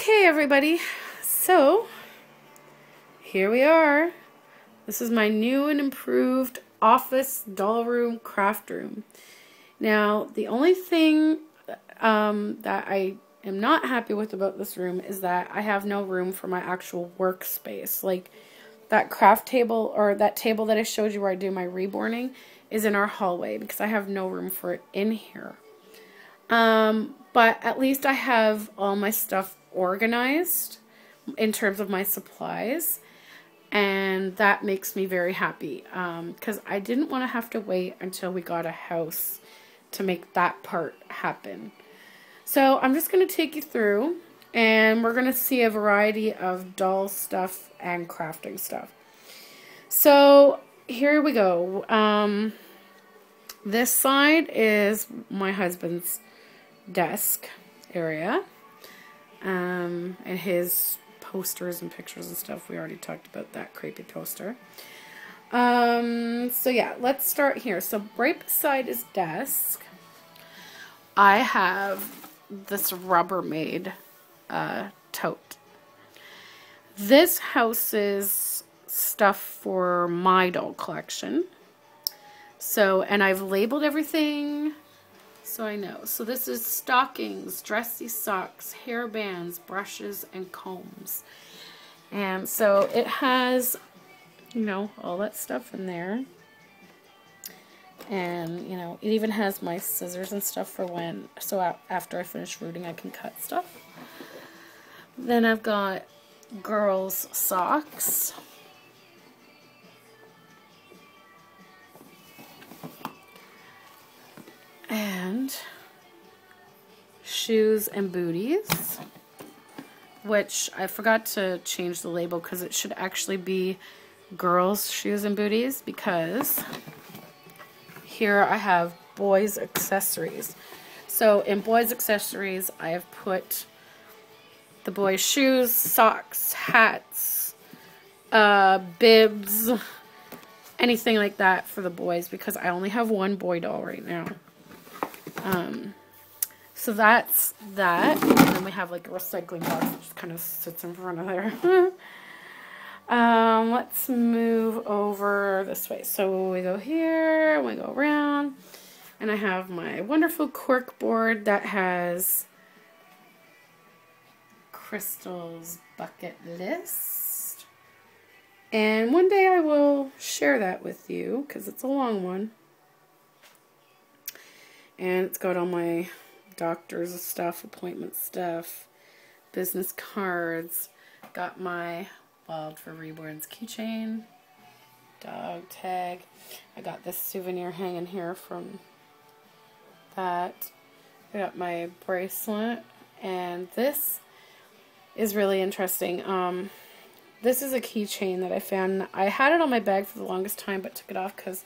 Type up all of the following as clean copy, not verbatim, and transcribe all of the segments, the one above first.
Okay, everybody, so here we are. This is my new and improved office, doll room, craft room. Now, the only thing that I am not happy with about this room is that I have no room for my actual workspace. Like, that craft table, or that table that I showed you where I do my reborning, is in our hallway because I have no room for it in here. But at least I have all my stuff organized in terms of my supplies, and that makes me very happy, because I didn't want to have to wait until we got a house to make that part happen. So I'm just going to take you through, and we're going to see a variety of doll stuff and crafting stuff. So here we go. This side is my husband's desk area, and his posters and pictures and stuff. We already talked about that creepy poster. So yeah, let's start here. So right beside his desk, I have this Rubbermaid tote. This houses stuff for my doll collection. So, and I've labeled everything so I know. So this is stockings, dressy socks, hair bands, brushes, and combs. And so it has, you know, all that stuff in there. And, you know, it even has my scissors and stuff for when, so after I finish rooting, I can cut stuff. Then I've got girls' socks. And shoes and booties, which I forgot to change the label because it should actually be girls' shoes and booties, because here I have boys' accessories. So in boys' accessories, I have put the boys' shoes, socks, hats, bibs, anything like that for the boys, because I only have one boy doll right now. So that's that. And then we have like a recycling box that just kind of sits in front of there. Let's move over this way. So we go here, we go around, and I have my wonderful cork board that has Crystal's bucket list. And one day I will share that with you because it's a long one. And it's got all my doctor's stuff, appointment stuff, business cards. Got my Wild for Reborn's keychain, dog tag. I got this souvenir hanging here from that. I got my bracelet. And this is really interesting. This is a keychain that I found. I had it on my bag for the longest time, but took it off because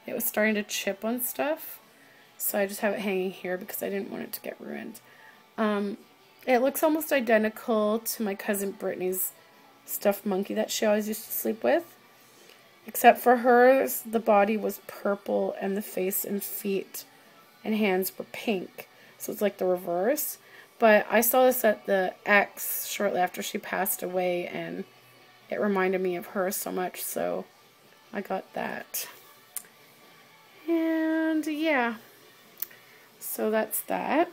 it was starting to chip on stuff. So I just have it hanging here because I didn't want it to get ruined. It looks almost identical to my cousin Brittany's stuffed monkey that she always used to sleep with. Except for hers, the body was purple and the face and feet and hands were pink. So it's like the reverse. But I saw this at the X shortly after she passed away, and it reminded me of her so much, so I got that. And yeah. So that's that.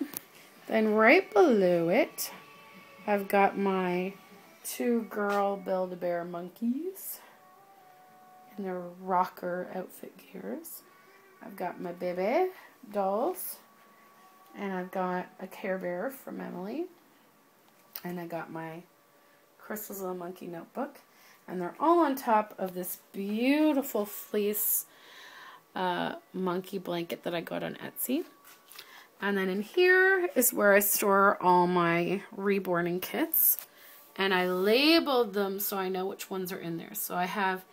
Then right below it, I've got my two girl Build-A-Bear monkeys in their rocker outfit gears. I've got my baby dolls, and I've got a Care Bear from Emily, and I got my Crystal's Little Monkey notebook, and they're all on top of this beautiful fleece monkey blanket that I got on Etsy. And then in here is where I store all my reborning kits. And I labeled them so I know which ones are in there. So I have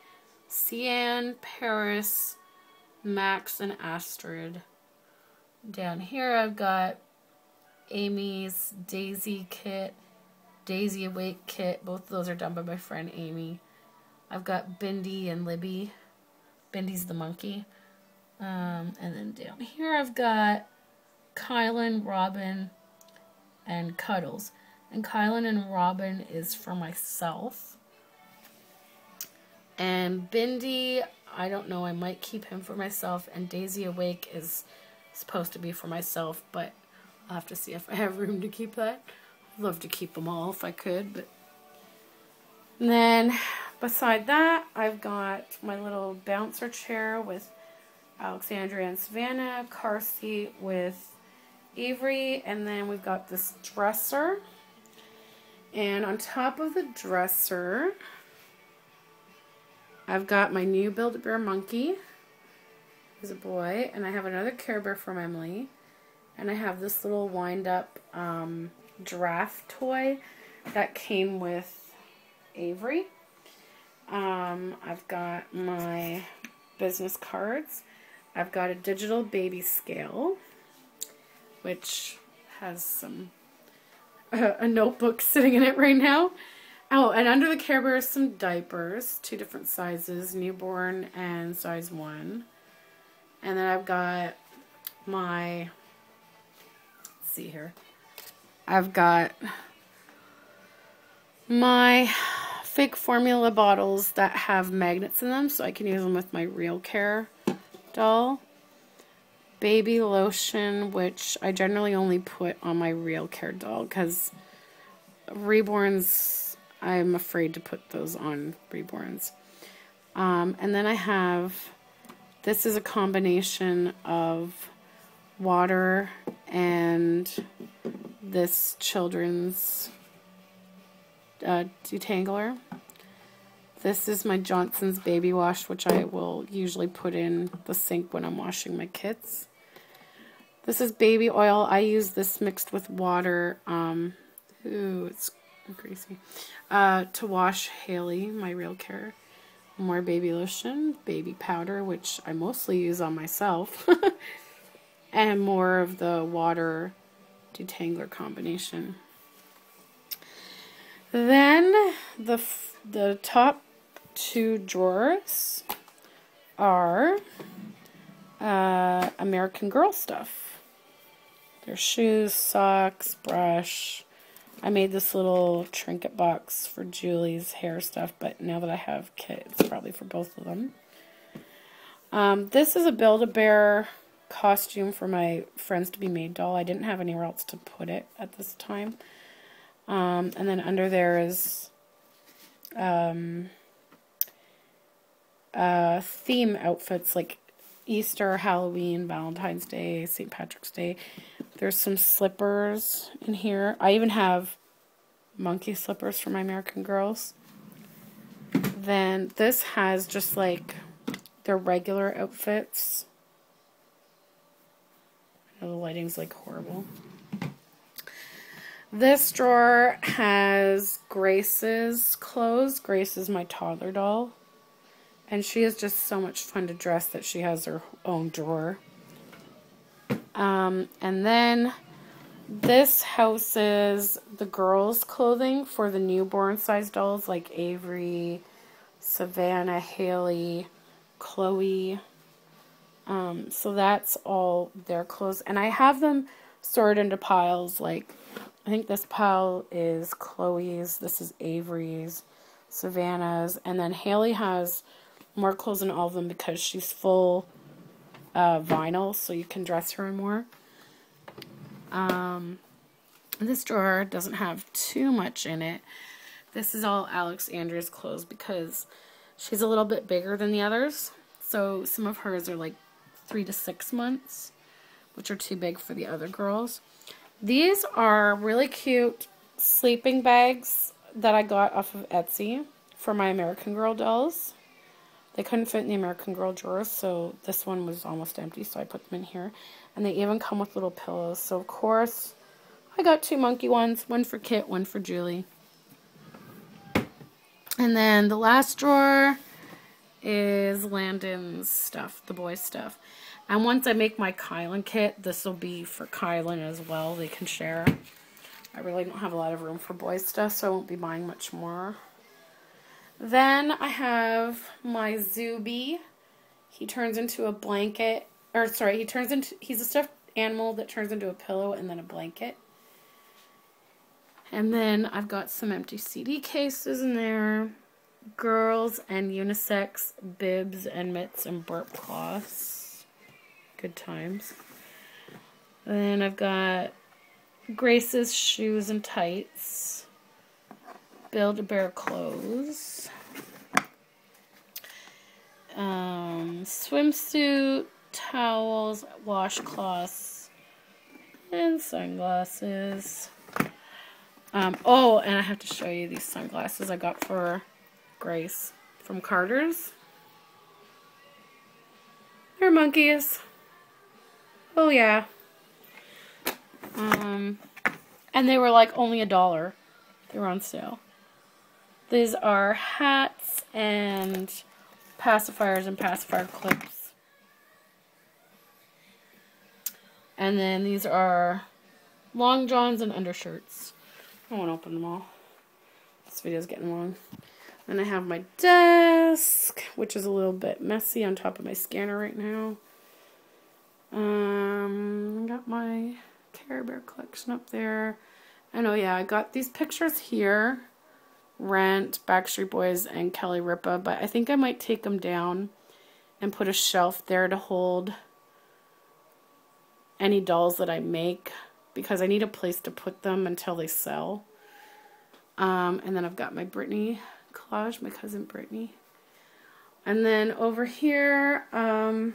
Cian, Paris, Max, and Astrid. Down here I've got Amy's Daisy kit, Daisy Awake kit. Both of those are done by my friend Amy. I've got Bindi and Libby. Bindi's the monkey. And then down here I've got Kylan, Robin, and Cuddles. And Kylan and Robin is for myself. And Bindi, I don't know, I might keep him for myself. And Daisy Awake is supposed to be for myself, but I'll have to see if I have room to keep that. I'd love to keep them all if I could, but... And then, beside that, I've got my little bouncer chair with Alexandria and Savannah, car seat with Avery, and then we've got this dresser. And on top of the dresser, I've got my new Build-A-Bear monkey. He's a boy. And I have another Care Bear from Emily. And I have this little wind-up giraffe toy that came with Avery. I've got my business cards. I've got a digital baby scale, which has some a notebook sitting in it right now. Oh, and under the Care Bear is some diapers, 2 different sizes, newborn and size 1. And then I've got my, let's see here, I've got my fake formula bottles that have magnets in them so I can use them with my Real Care doll. Baby lotion, which I generally only put on my Real Care doll because reborns, I'm afraid to put those on reborns. And then I have, this is a combination of water and this children's detangler. This is my Johnson's Baby Wash, which I will usually put in the sink when I'm washing my kits. This is baby oil. I use this mixed with water. Ooh, it's greasy. To wash Haley, my Real Care. More baby lotion, baby powder, which I mostly use on myself. And more of the water detangler combination. Then the top 2 drawers are American Girl stuff. Their shoes, socks, brush. I made this little trinket box for Julie's hair stuff, but now that I have Kit, it's probably for both of them. This is a Build-A-Bear costume for my Friends to Be Made doll. I didn't have anywhere else to put it at this time. And then under there is theme outfits like Easter, Halloween, Valentine's Day, St. Patrick's Day. There's some slippers in here. I even have monkey slippers for my American Girls. Then this has just like their regular outfits. I know the lighting's like horrible. This drawer has Grace's clothes. Grace is my toddler doll. And she is just so much fun to dress that she has her own drawer. And then this houses the girls' clothing for the newborn size dolls like Avery, Savannah, Haley, Chloe. So that's all their clothes. And I have them sorted into piles. Like, I think this pile is Chloe's, this is Avery's, Savannah's, and then Haley has more clothes than all of them because she's full vinyl, so you can dress her in more. This drawer doesn't have too much in it. This is all Alexandria's clothes because she's a little bit bigger than the others. So some of hers are like 3 to 6 months, which are too big for the other girls. These are really cute sleeping bags that I got off of Etsy for my American Girl dolls. They couldn't fit in the American Girl drawers, so this one was almost empty, so I put them in here. And they even come with little pillows. So, of course, I got 2 monkey ones, one for Kit, one for Julie. And then the last drawer is Landon's stuff, the boys' stuff. And once I make my Kylan kit, this will be for Kylan as well. They can share. I really don't have a lot of room for boys' stuff, so I won't be buying much more. Then I have my Zuby. He turns into a blanket, or sorry, he's a stuffed animal that turns into a pillow and then a blanket. And then I've got some empty CD cases in there. Girls and unisex bibs and mitts and burp cloths. Good times. And then I've got Grace's shoes and tights. Build-A-Bear clothes. Swimsuit, towels, washcloths, and sunglasses. Oh, and I have to show you these sunglasses I got for Grace from Carter's. They're monkeys. Oh yeah. And they were like only $1. They were on sale. These are hats and pacifiers and pacifier clips. And then these are long johns and undershirts. I won't open them all. This video's getting long. Then I have my desk, which is a little bit messy on top of my scanner right now. Got my Care Bear collection up there. And oh yeah, I got these pictures here. Rent, Backstreet Boys, and Kelly Ripa. But I think I might take them down and put a shelf there to hold any dolls that I make, because I need a place to put them until they sell. And then I've got my Brittany collage, my cousin Brittany. And then over here, I've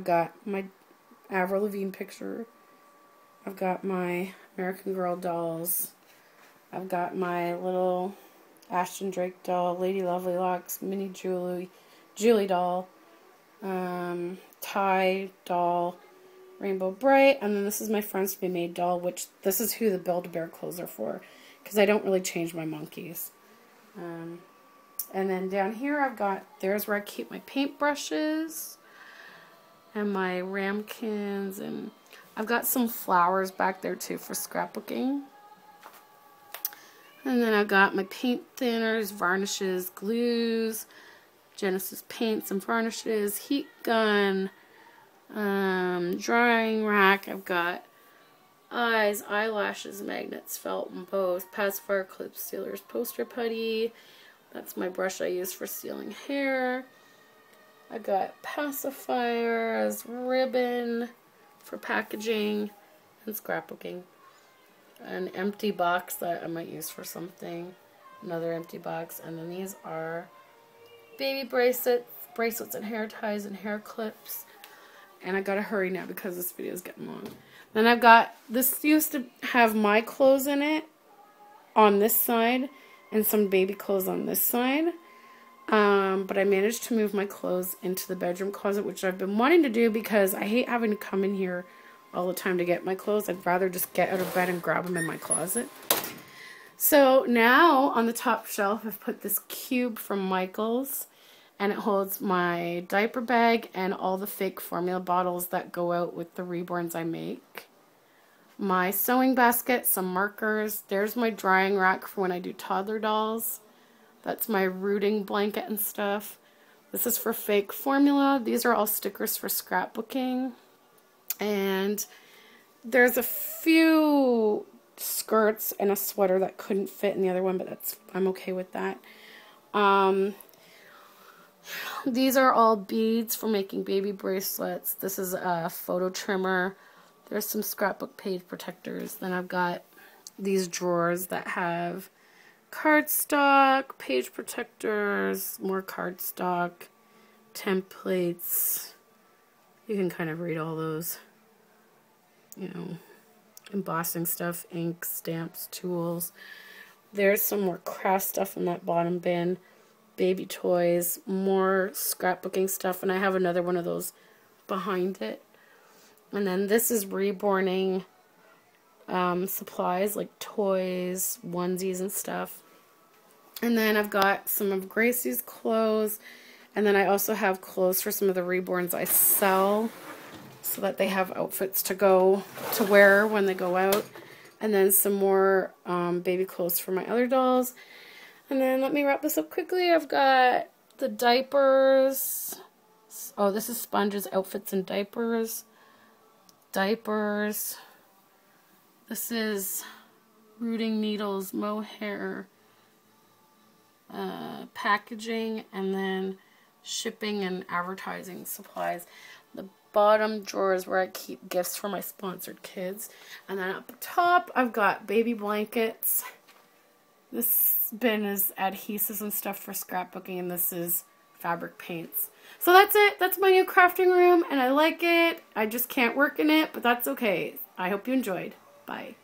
got my Avril Lavigne picture. I've got my American Girl dolls. I've got my little Ashton Drake doll, Lady Lovely Locks, Mini Julie doll, Ty doll, Rainbow Bright, and then this is my Friends to Be Made doll, which this is who the Build-A-Bear clothes are for, because I don't really change my monkeys. And then down here I've got, there's where I keep my paintbrushes and my ramekins, and I've got some flowers back there too for scrapbooking. And then I've got my paint thinners, varnishes, glues, Genesis paints and varnishes, heat gun, drying rack. I've got eyes, eyelashes, magnets, felt and bows, pacifier clips, sealers, poster putty. That's my brush I use for sealing hair. I got pacifiers, ribbon for packaging and scrapbooking. An empty box that I might use for something. Another empty box. And then these are baby bracelets and hair ties and hair clips. And I gotta hurry now because this video is getting long. Then I've got, this used to have my clothes in it on this side and some baby clothes on this side. But I managed to move my clothes into the bedroom closet, which I've been wanting to do because I hate having to come in here all the time to get my clothes. I'd rather just get out of bed and grab them in my closet. So now on the top shelf I've put this cube from Michael's, and it holds my diaper bag and all the fake formula bottles that go out with the reborns I make. My sewing basket, some markers. There's my drying rack for when I do toddler dolls. That's my rooting blanket and stuff. This is for fake formula. These are all stickers for scrapbooking. And there's a few skirts and a sweater that couldn't fit in the other one, but I'm okay with that. These are all beads for making baby bracelets. This is a photo trimmer. There's some scrapbook page protectors. Then I've got these drawers that have cardstock, page protectors, more cardstock, templates. You can kind of read all those. You know, embossing stuff, ink, stamps, tools. There's some more craft stuff in that bottom bin. Baby toys, more scrapbooking stuff, and I have another one of those behind it. And then this is Reborning supplies, like toys, onesies and stuff. And then I've got some of Gracie's clothes, and then I also have clothes for some of the Reborns I sell, so that they have outfits to wear when they go out. And then some more baby clothes for my other dolls. And then let me wrap this up quickly. I've got the diapers. Oh, this is Sponge's outfits and diapers. Diapers. This is rooting needles, mohair, packaging, and then shipping and advertising supplies. The bottom drawer is where I keep gifts for my sponsored kids. And then up top, I've got baby blankets. This bin is adhesives and stuff for scrapbooking, and this is fabric paints. So that's it. That's my new crafting room, and I like it. I just can't work in it, but that's okay. I hope you enjoyed. Bye.